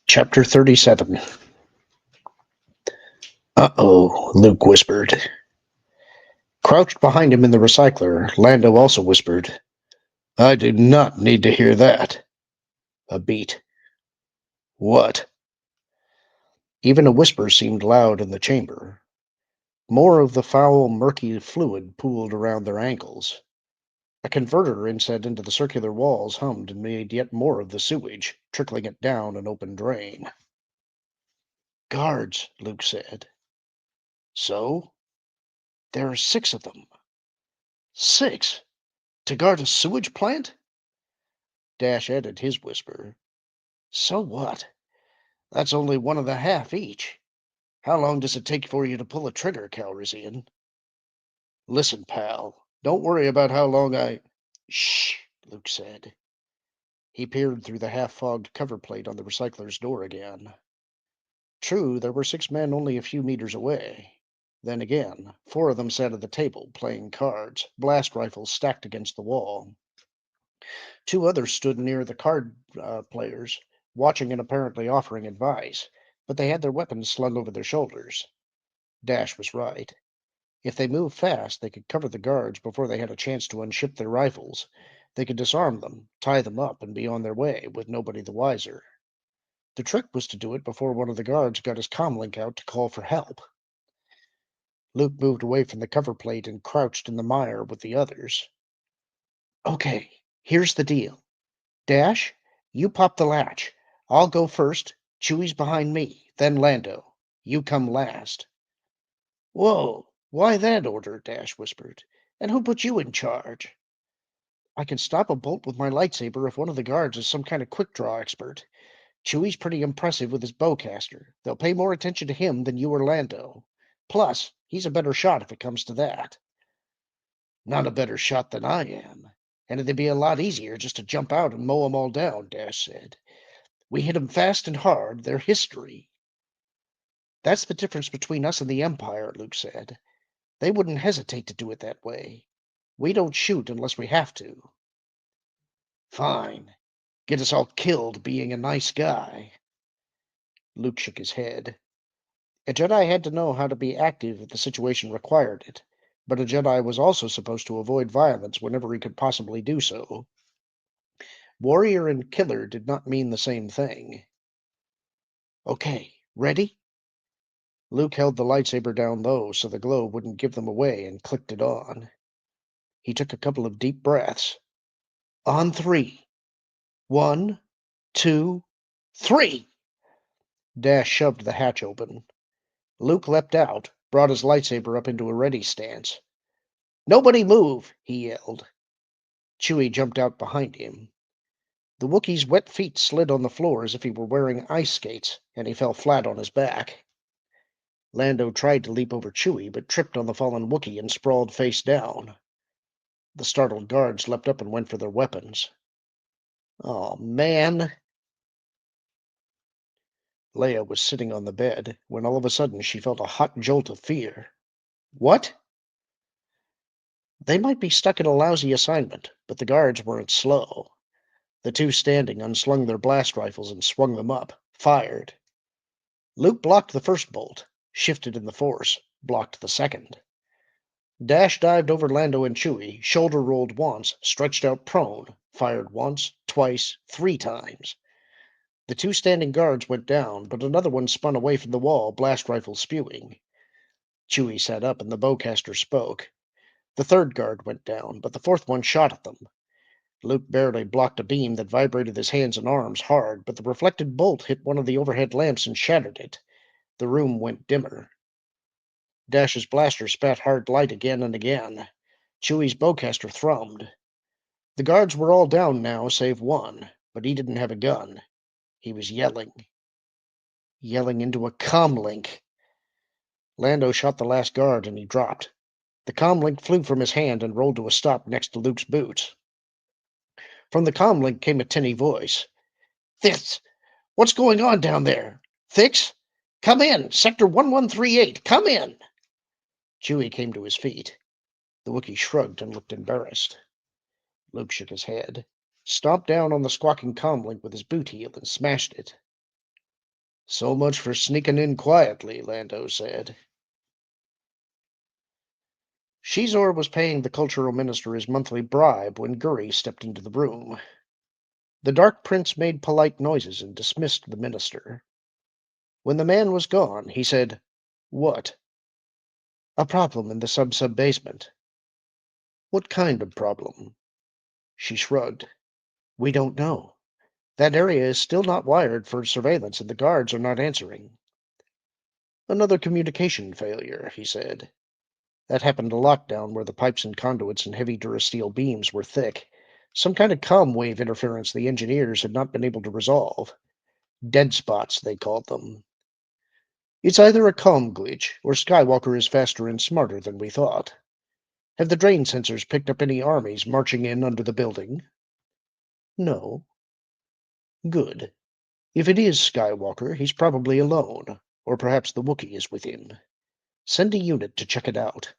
Chapter 37. Uh-oh, Luke whispered. Crouched behind him in the recycler, Lando also whispered, I do not need to hear that. A beat. What? Even a whisper seemed loud in the chamber. More of the foul, murky fluid pooled around their ankles. A converter inset into the circular walls hummed and made yet more of the sewage, trickling it down an open drain. Guards, Luke said. So? There are 6 of them. 6? To guard a sewage plant? Dash added his whisper. So what? That's only one and a half each. How long does it take for you to pull a trigger, Calrissian? Listen, pal. Don't worry about how long I. Shh, Luke said. He peered through the half-fogged cover plate on the recycler's door again. True, there were 6 men only a few meters away. Then again, 4 of them sat at the table, playing cards, blast rifles stacked against the wall. 2 others stood near the card players, watching and apparently offering advice, but they had their weapons slung over their shoulders. Dash was right. If they moved fast, they could cover the guards before they had a chance to unship their rifles. They could disarm them, tie them up, and be on their way, with nobody the wiser. The trick was to do it before one of the guards got his comlink out to call for help. Luke moved away from the cover plate and crouched in the mire with the others. Okay, here's the deal. Dash, you pop the latch. I'll go first. Chewie's behind me, then Lando. You come last. Whoa, why that order? Dash whispered. And who put you in charge? I can stop a bolt with my lightsaber if one of the guards is some kind of quick draw expert. Chewie's pretty impressive with his bowcaster. They'll pay more attention to him than you or Lando. Plus, he's a better shot if it comes to that. Not a better shot than I am. And it'd be a lot easier just to jump out and mow 'em all down, Dash said. We hit 'em fast and hard. They're history. That's the difference between us and the Empire, Luke said. They wouldn't hesitate to do it that way. We don't shoot unless we have to. Fine. Get us all killed being a nice guy. Luke shook his head. A Jedi had to know how to be active if the situation required it, but a Jedi was also supposed to avoid violence whenever he could possibly do so. Warrior and killer did not mean the same thing. Okay, ready? Luke held the lightsaber down low so the glow wouldn't give them away and clicked it on. He took a couple of deep breaths. On 3. 1, 2, 3! Dash shoved the hatch open. Luke leapt out, brought his lightsaber up into a ready stance. Nobody move, he yelled. Chewie jumped out behind him. The Wookiee's wet feet slid on the floor as if he were wearing ice skates, and he fell flat on his back. Lando tried to leap over Chewie, but tripped on the fallen Wookiee and sprawled face down. The startled guards leapt up and went for their weapons. Oh, man! Leia was sitting on the bed when all of a sudden she felt a hot jolt of fear. What? They might be stuck in a lousy assignment, but the guards weren't slow. The 2 standing unslung their blast rifles and swung them up, fired. Luke blocked the first bolt, shifted in the Force, blocked the second. Dash dived over Lando and Chewie, shoulder rolled once, stretched out prone, fired once, twice, 3 times. The 2 standing guards went down, but another one spun away from the wall, blast rifle spewing. Chewie sat up and the bowcaster spoke. The 3rd guard went down, but the 4th one shot at them. Luke barely blocked a beam that vibrated his hands and arms hard, but the reflected bolt hit one of the overhead lamps and shattered it. The room went dimmer. Dash's blaster spat hard light again and again. Chewie's bowcaster thrummed. The guards were all down now, save one, but he didn't have a gun. He was yelling. Yelling into a comlink. Lando shot the last guard and he dropped. The comlink flew from his hand and rolled to a stop next to Luke's boots. From the comlink came a tinny voice. Thix! What's going on down there? Thix? Come in! Sector 1138! Come in! Chewie came to his feet. The Wookiee shrugged and looked embarrassed. Luke shook his head, stomped down on the squawking comlink with his boot heel and smashed it. So much for sneaking in quietly, Lando said. Shizor was paying the cultural minister his monthly bribe when Guri stepped into the room. The Dark Prince made polite noises and dismissed the minister. When the man was gone, he said, "What?" "A problem in the sub-basement." "What kind of problem?" She shrugged. "We don't know. That area is still not wired for surveillance, and the guards are not answering." "Another communication failure," he said. "That happened a lockdown where the pipes and conduits and heavy durasteel beams were thick. Some kind of comm wave interference the engineers had not been able to resolve. Dead spots, they called them. It's either a comm glitch, or Skywalker is faster and smarter than we thought. Have the drain sensors picked up any armies marching in under the building?" "No." "Good. If it is Skywalker, he's probably alone, or perhaps the Wookiee is with him. Send a unit to check it out."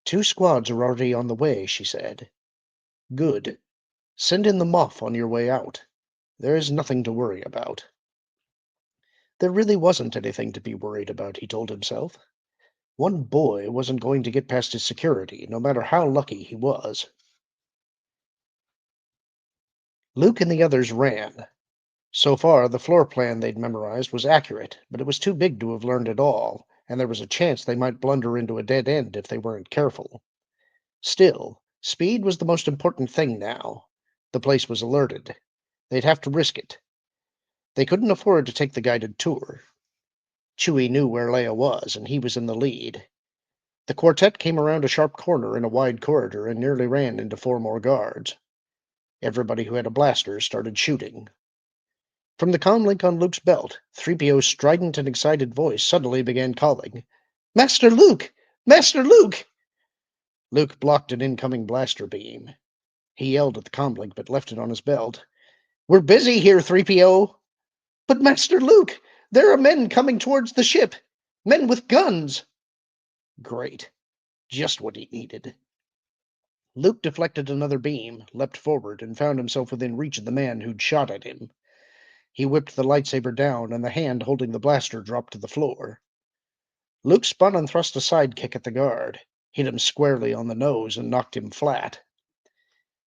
"2 squads are already on the way," she said. "Good. Send in the Moff on your way out. There is nothing to worry about." There really wasn't anything to be worried about, he told himself. One boy wasn't going to get past his security, no matter how lucky he was. Luke and the others ran. So far, the floor plan they'd memorized was accurate, but it was too big to have learned it all, and there was a chance they might blunder into a dead end if they weren't careful. Still, speed was the most important thing now. The place was alerted. They'd have to risk it. They couldn't afford to take the guided tour. Chewie knew where Leia was, and he was in the lead. The quartet came around a sharp corner in a wide corridor and nearly ran into 4 more guards. Everybody who had a blaster started shooting. From the comlink on Luke's belt, Threepio's strident and excited voice suddenly began calling, "Master Luke! Master Luke!" Luke blocked an incoming blaster beam. He yelled at the comlink, but left it on his belt. "We're busy here, Threepio!" "But Master Luke, there are men coming towards the ship! Men with guns!" Great. Just what he needed. Luke deflected another beam, leapt forward, and found himself within reach of the man who'd shot at him. He whipped the lightsaber down, and the hand holding the blaster dropped to the floor. Luke spun and thrust a side kick at the guard, hit him squarely on the nose, and knocked him flat.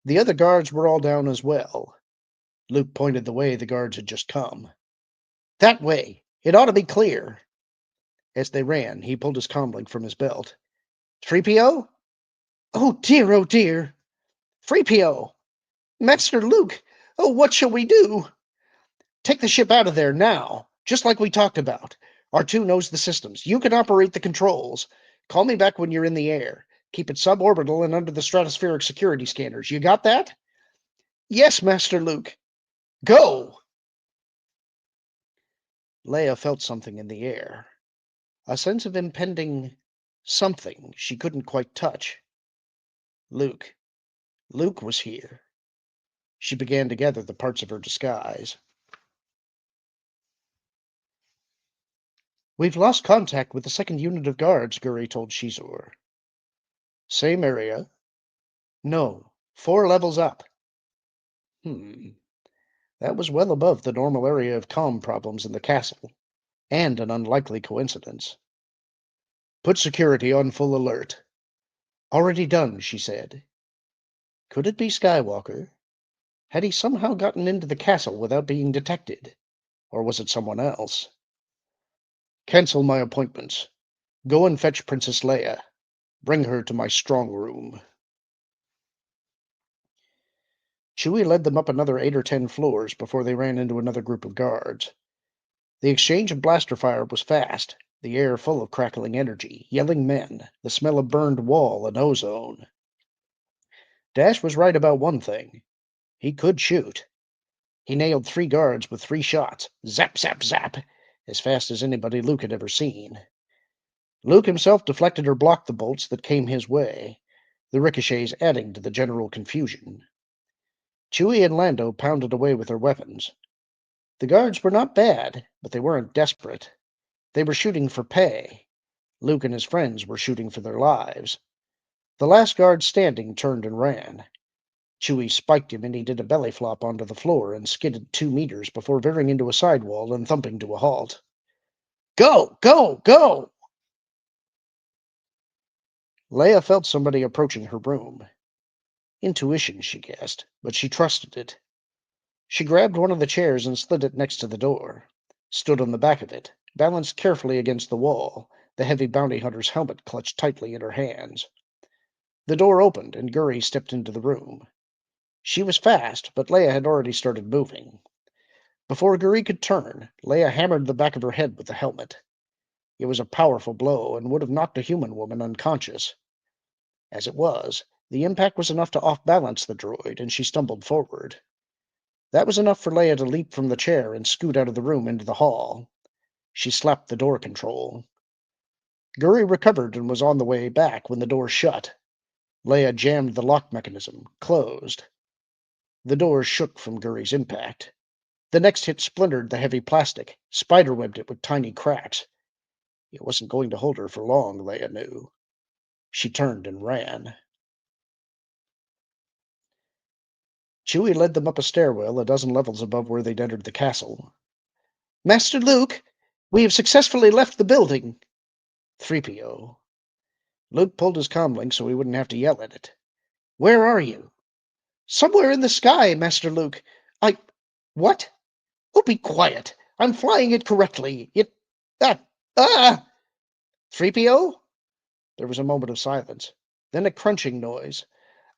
The other guards were all down as well. Luke pointed the way the guards had just come. "That way! It ought to be clear!" As they ran, he pulled his comlink from his belt. "Threepio?" Oh dear, oh dear! "Threepio! Master Luke! Oh, what shall we do?" "Take the ship out of there now, just like we talked about. R2 knows the systems. You can operate the controls. Call me back when you're in the air. Keep it suborbital and under the stratospheric security scanners. You got that?" "Yes, Master Luke." "Go!" Leia felt something in the air. A sense of impending something she couldn't quite touch. Luke. Luke was here. She began to gather the parts of her disguise. "We've lost contact with the second unit of guards," Guri told Shizor. "Same area?" "No, 4 levels up." That was well above the normal area of comm problems in the castle, and an unlikely coincidence. "Put security on full alert." "Already done," she said. Could it be Skywalker? Had he somehow gotten into the castle without being detected? Or was it someone else? "Cancel my appointments. Go and fetch Princess Leia. Bring her to my strong room." Chewie led them up another 8 or 10 floors before they ran into another group of guards. The exchange of blaster fire was fast, the air full of crackling energy, yelling men, the smell of burned wall and ozone. Dash was right about one thing. He could shoot. He nailed 3 guards with 3 shots, zap, zap, zap, as fast as anybody Luke had ever seen. Luke himself deflected or blocked the bolts that came his way, the ricochets adding to the general confusion. Chewie and Lando pounded away with their weapons. The guards were not bad, but they weren't desperate. They were shooting for pay. Luke and his friends were shooting for their lives. The last guard standing turned and ran. Chewie spiked him, and he did a belly flop onto the floor and skidded 2 meters before veering into a sidewall and thumping to a halt. Go! Go! Go! Leia felt somebody approaching her room. Intuition, she guessed, but she trusted it. She grabbed one of the chairs and slid it next to the door, stood on the back of it, balanced carefully against the wall, the heavy bounty hunter's helmet clutched tightly in her hands. The door opened, and Guri stepped into the room. She was fast, but Leia had already started moving. Before Guri could turn, Leia hammered the back of her head with the helmet. It was a powerful blow and would have knocked a human woman unconscious. As it was, the impact was enough to off-balance the droid, and she stumbled forward. That was enough for Leia to leap from the chair and scoot out of the room into the hall. She slapped the door control. Guri recovered and was on the way back when the door shut. Leia jammed the lock mechanism, closed. The door shook from Guri's impact. The next hit splintered the heavy plastic, spiderwebbed it with tiny cracks. It wasn't going to hold her for long, Leia knew. She turned and ran. Chewie led them up a stairwell a dozen levels above where they'd entered the castle. Master Luke, we have successfully left the building. Threepio. Luke pulled his comlink so he wouldn't have to yell at it. Where are you? Somewhere in the sky, Master Luke. What? Oh, be quiet. I'm flying it correctly. Ah! Threepio? There was a moment of silence, then a crunching noise.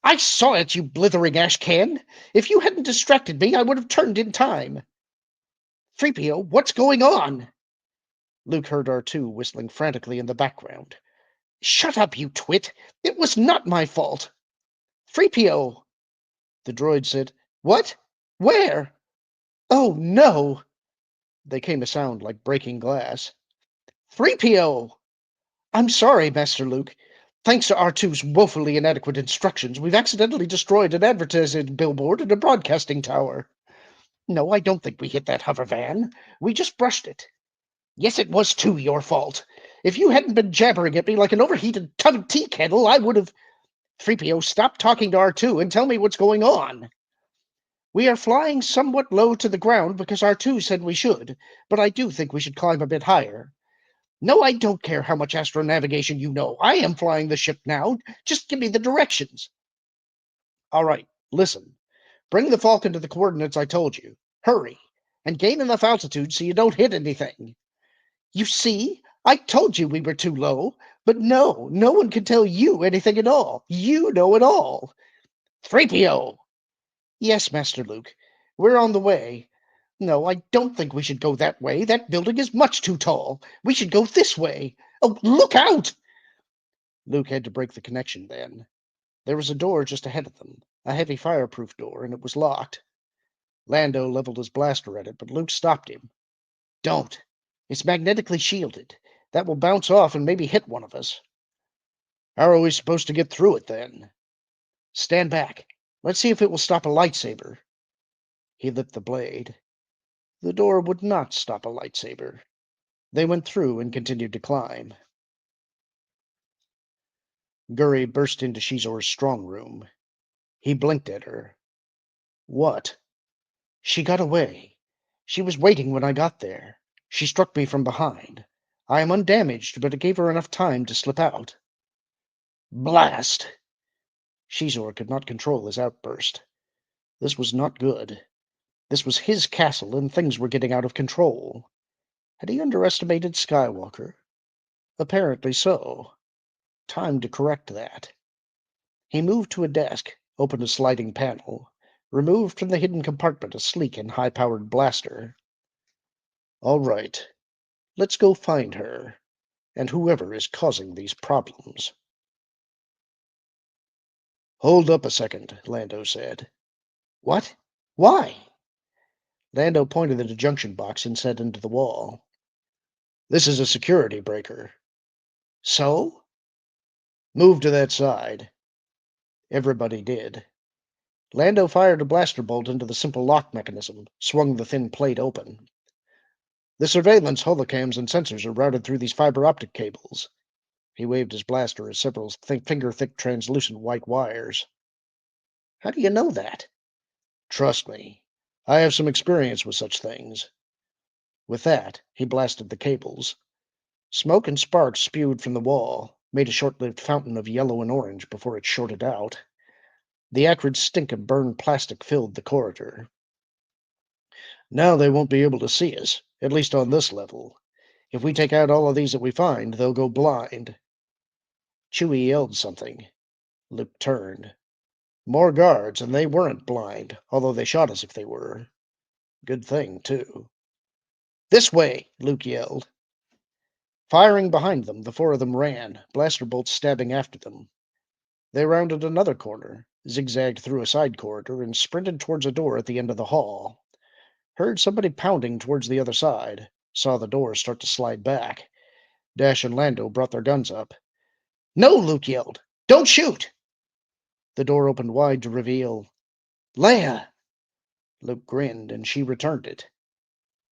I saw it, you blithering ash can! If you hadn't distracted me, I would have turned in time. Threepio, what's going on? Luke heard R2 whistling frantically in the background. Shut up, you twit! It was not my fault! Threepio! The droid said, What? Where? Oh, no! They came a sound like breaking glass. Threepio! I'm sorry, Master Luke. Thanks to R2's woefully inadequate instructions, we've accidentally destroyed an advertising billboard and a broadcasting tower. No, I don't think we hit that hover van. We just brushed it. Yes, it was too your fault. If you hadn't been jabbering at me like an overheated tub of tea kettle, I would have... Threepio, stop talking to R2 and tell me what's going on. We are flying somewhat low to the ground because R2 said we should, but I do think we should climb a bit higher. No, I don't care how much astronavigation you know. I am flying the ship now. Just give me the directions. All right, listen. Bring the Falcon to the coordinates I told you. Hurry. And gain enough altitude so you don't hit anything. You see? I told you we were too low. But no one can tell you anything at all. You know it all. Threepio! Yes, Master Luke. We're on the way. No, I don't think we should go that way. That building is much too tall. We should go this way. Oh, look out! Luke had to break the connection then. There was a door just ahead of them, a heavy fireproof door, and it was locked. Lando leveled his blaster at it, but Luke stopped him. Don't. It's magnetically shielded. That will bounce off and maybe hit one of us. How are we supposed to get through it then? Stand back. Let's see if it will stop a lightsaber. He lit the blade. The door would not stop a lightsaber. They went through and continued to climb. Guri burst into Shizor's strong room. He blinked at her. What? She got away. She was waiting when I got there. She struck me from behind. I am undamaged, but it gave her enough time to slip out. Blast! Shizor could not control his outburst. This was not good. This was his castle, and things were getting out of control. Had he underestimated Skywalker? Apparently so. Time to correct that. He moved to a desk, opened a sliding panel, removed from the hidden compartment a sleek and high-powered blaster. All right. Let's go find her, and whoever is causing these problems. Hold up a second, Lando said. What? Why? Lando pointed at a junction box and set into the wall. This is a security breaker. So? Move to that side. Everybody did. Lando fired a blaster bolt into the simple lock mechanism, swung the thin plate open. The surveillance holocams and sensors are routed through these fiber optic cables. He waved his blaster at several finger-thick translucent white wires. How do you know that? Trust me. I have some experience with such things. With that, he blasted the cables. Smoke and sparks spewed from the wall, made a short-lived fountain of yellow and orange before it shorted out. The acrid stink of burned plastic filled the corridor. Now they won't be able to see us, at least on this level. If we take out all of these that we find, they'll go blind. Chewie yelled something. Luke turned. More guards, and they weren't blind, although they shot as if they were. Good thing, too. This way, Luke yelled. Firing behind them, the four of them ran, blaster bolts stabbing after them. They rounded another corner, zigzagged through a side corridor, and sprinted towards a door at the end of the hall. Heard somebody pounding towards the other side, saw the door start to slide back. Dash and Lando brought their guns up. No, Luke yelled. Don't shoot! The door opened wide to reveal Leia! Luke grinned, and she returned it.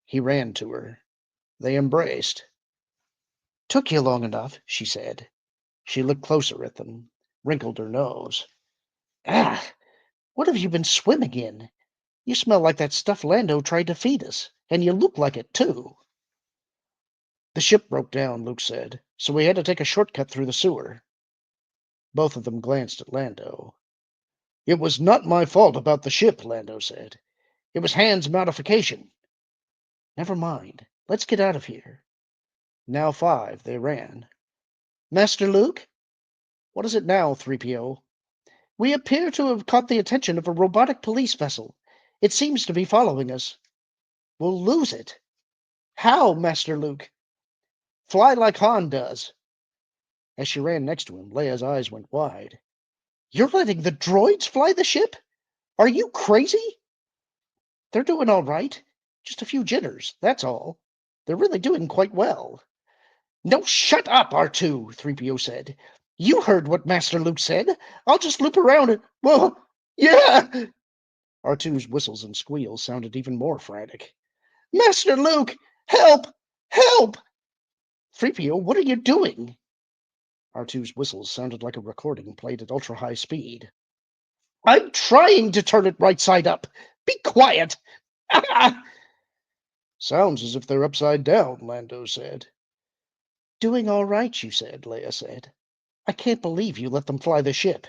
He ran to her. They embraced. Took you long enough, she said. She looked closer at them, wrinkled her nose. Ah, what have you been swimming in? You smell like that stuff Lando tried to feed us, and you look like it, too. The ship broke down, Luke said, so we had to take a shortcut through the sewer. Both of them glanced at Lando. It was not my fault about the ship, Lando said. It was Han's modification. Never mind. Let's get out of here. Now 5, they ran. Master Luke? What is it now, Threepio? We appear to have caught the attention of a robotic police vessel. It seems to be following us. We'll lose it. How, Master Luke? Fly like Han does. As she ran next to him, Leia's eyes went wide. You're letting the droids fly the ship? Are you crazy? They're doing all right. Just a few jitters, that's all. They're really doing quite well. No, shut up, R2, Threepio said. You heard what Master Luke said. I'll just loop around and... Well, yeah! R2's whistles and squeals sounded even more frantic. Master Luke! Help! Help! Threepio, what are you doing? R2's whistles sounded like a recording played at ultra-high speed. I'm trying to turn it right side up. Be quiet! Sounds as if they're upside down, Lando said. Doing all right, you said, Leia said. I can't believe you let them fly the ship.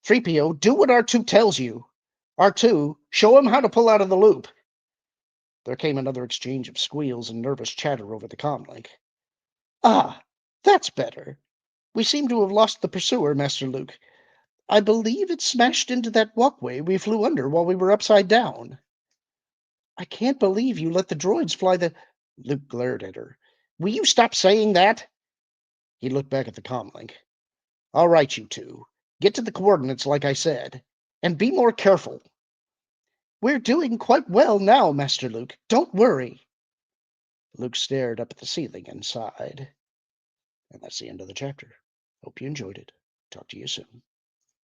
Threepio, do what R2 tells you. R2, show him how to pull out of the loop. There came another exchange of squeals and nervous chatter over the comlink. Ah, that's better. We seem to have lost the pursuer, Master Luke. I believe it smashed into that walkway we flew under while we were upside down. I can't believe you let the droids fly the... Luke glared at her. Will you stop saying that? He looked back at the comlink. All right, you two. Get to the coordinates like I said. And be more careful. We're doing quite well now, Master Luke. Don't worry. Luke stared up at the ceiling and sighed. And that's the end of the chapter. Hope you enjoyed it. Talk to you soon.